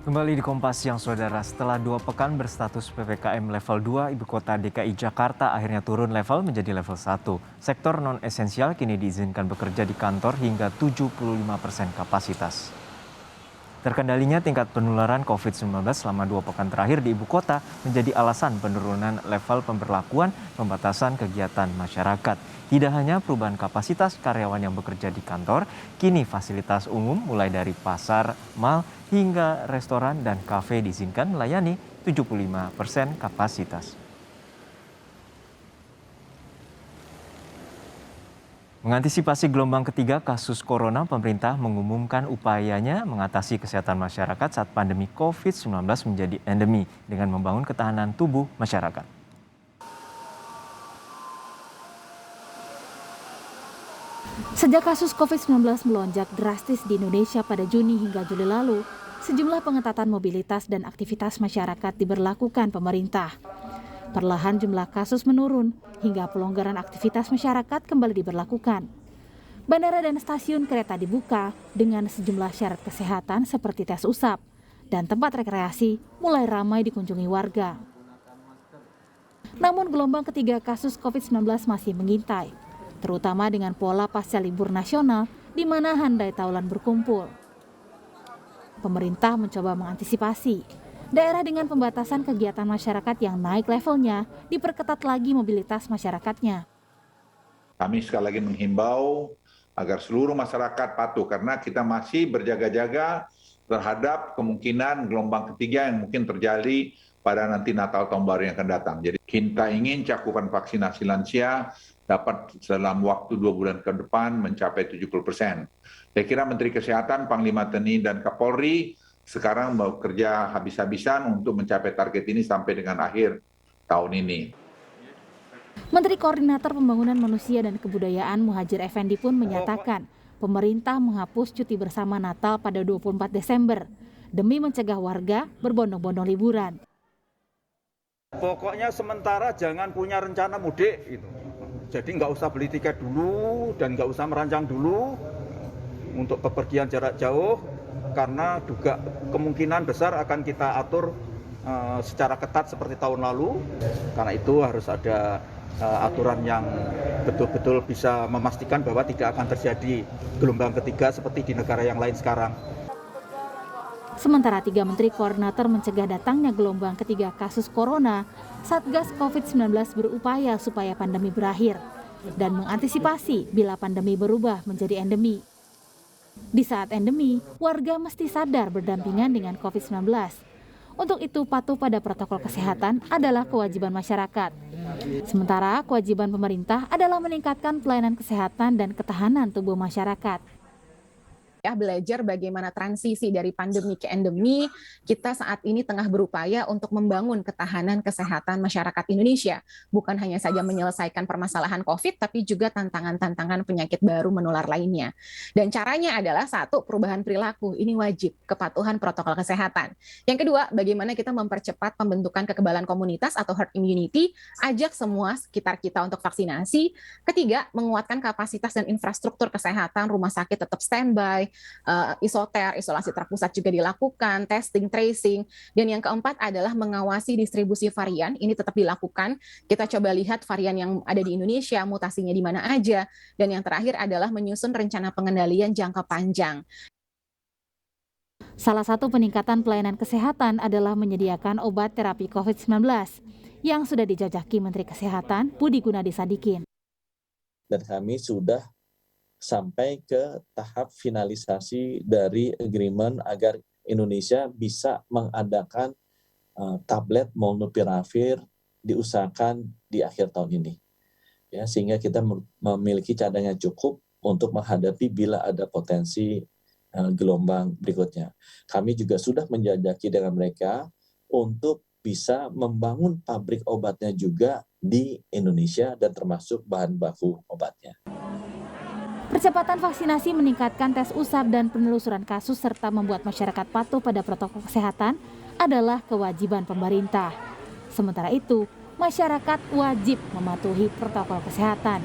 Kembali di Kompas Siang Saudara, setelah 2 pekan berstatus PPKM level 2, Ibu Kota DKI Jakarta akhirnya turun level menjadi level 1. Sektor non-esensial kini diizinkan bekerja di kantor hingga 75% kapasitas. Terkendalinya tingkat penularan COVID-19 selama 2 pekan terakhir di Ibu Kota menjadi alasan penurunan level pemberlakuan pembatasan kegiatan masyarakat. Tidak hanya perubahan kapasitas karyawan yang bekerja di kantor, kini fasilitas umum mulai dari pasar, mal, hingga restoran dan kafe diizinkan melayani 75% kapasitas. Mengantisipasi gelombang ketiga kasus corona, pemerintah mengumumkan upayanya mengatasi kesehatan masyarakat saat pandemi COVID-19 menjadi endemi dengan membangun ketahanan tubuh masyarakat. Sejak kasus COVID-19 melonjak drastis di Indonesia pada Juni hingga Juli lalu, sejumlah pengetatan mobilitas dan aktivitas masyarakat diberlakukan pemerintah. Perlahan jumlah kasus menurun hingga pelonggaran aktivitas masyarakat kembali diberlakukan. Bandara dan stasiun kereta dibuka dengan sejumlah syarat kesehatan seperti tes usap, dan tempat rekreasi mulai ramai dikunjungi warga. Namun gelombang ketiga kasus COVID-19 masih mengintai, terutama dengan pola pasca libur nasional di mana handai taulan berkumpul. Pemerintah mencoba mengantisipasi. Daerah dengan pembatasan kegiatan masyarakat yang naik levelnya diperketat lagi mobilitas masyarakatnya. Kami sekali lagi menghimbau agar seluruh masyarakat patuh karena kita masih berjaga-jaga terhadap kemungkinan gelombang ketiga yang mungkin terjadi pada nanti Natal tahun baru yang akan datang. Jadi kita ingin cakupan vaksinasi lansia dapat dalam waktu 2 bulan ke depan mencapai 70%. Saya kira Menteri Kesehatan, Panglima TNI, dan Kapolri sekarang bekerja habis-habisan untuk mencapai target ini sampai dengan akhir tahun ini. Menteri Koordinator Pembangunan Manusia dan Kebudayaan Muhadjir Effendi pun menyatakan pemerintah menghapus cuti bersama Natal pada 24 Desember demi mencegah warga berbondong-bondong liburan. Pokoknya sementara jangan punya rencana mudik gitu. Jadi nggak usah beli tiket dulu dan nggak usah merancang dulu untuk bepergian jarak jauh karena juga kemungkinan besar akan kita atur secara ketat seperti tahun lalu. Karena itu harus ada aturan yang betul-betul bisa memastikan bahwa tidak akan terjadi gelombang ketiga seperti di negara yang lain sekarang. Sementara 3 menteri koordinator mencegah datangnya gelombang ketiga kasus corona, Satgas COVID-19 berupaya supaya pandemi berakhir dan mengantisipasi bila pandemi berubah menjadi endemi. Di saat endemi, warga mesti sadar berdampingan dengan COVID-19. Untuk itu, patuh pada protokol kesehatan adalah kewajiban masyarakat. Sementara kewajiban pemerintah adalah meningkatkan pelayanan kesehatan dan ketahanan tubuh masyarakat. Belajar bagaimana transisi dari pandemi ke endemi, kita saat ini tengah berupaya untuk membangun ketahanan kesehatan masyarakat Indonesia. Bukan hanya saja menyelesaikan permasalahan COVID, tapi juga tantangan-tantangan penyakit baru menular lainnya. Dan caranya adalah 1, perubahan perilaku, ini wajib, kepatuhan protokol kesehatan. Yang kedua, bagaimana kita mempercepat pembentukan kekebalan komunitas atau herd immunity, ajak semua sekitar kita untuk vaksinasi. Ketiga, menguatkan kapasitas dan infrastruktur kesehatan, rumah sakit tetap standby, isoter, isolasi terpusat juga dilakukan, testing, tracing. Dan yang keempat adalah mengawasi distribusi varian, ini tetap dilakukan. Kita coba lihat varian yang ada di Indonesia, mutasinya di mana aja. Dan yang terakhir adalah menyusun rencana pengendalian jangka panjang. Salah satu peningkatan pelayanan kesehatan adalah menyediakan obat terapi COVID-19 yang sudah dijajaki Menteri Kesehatan Budi Gunadi Sadikin. Dan kami sudah sampai ke tahap finalisasi dari agreement agar Indonesia bisa mengadakan tablet molnupiravir diusahakan di akhir tahun ini. Ya, sehingga kita memiliki cadangan cukup untuk menghadapi bila ada potensi gelombang berikutnya. Kami juga sudah menjajaki dengan mereka untuk bisa membangun pabrik obatnya juga di Indonesia dan termasuk bahan baku obatnya. Percepatan vaksinasi meningkatkan tes usap dan penelusuran kasus serta membuat masyarakat patuh pada protokol kesehatan adalah kewajiban pemerintah. Sementara itu, masyarakat wajib mematuhi protokol kesehatan.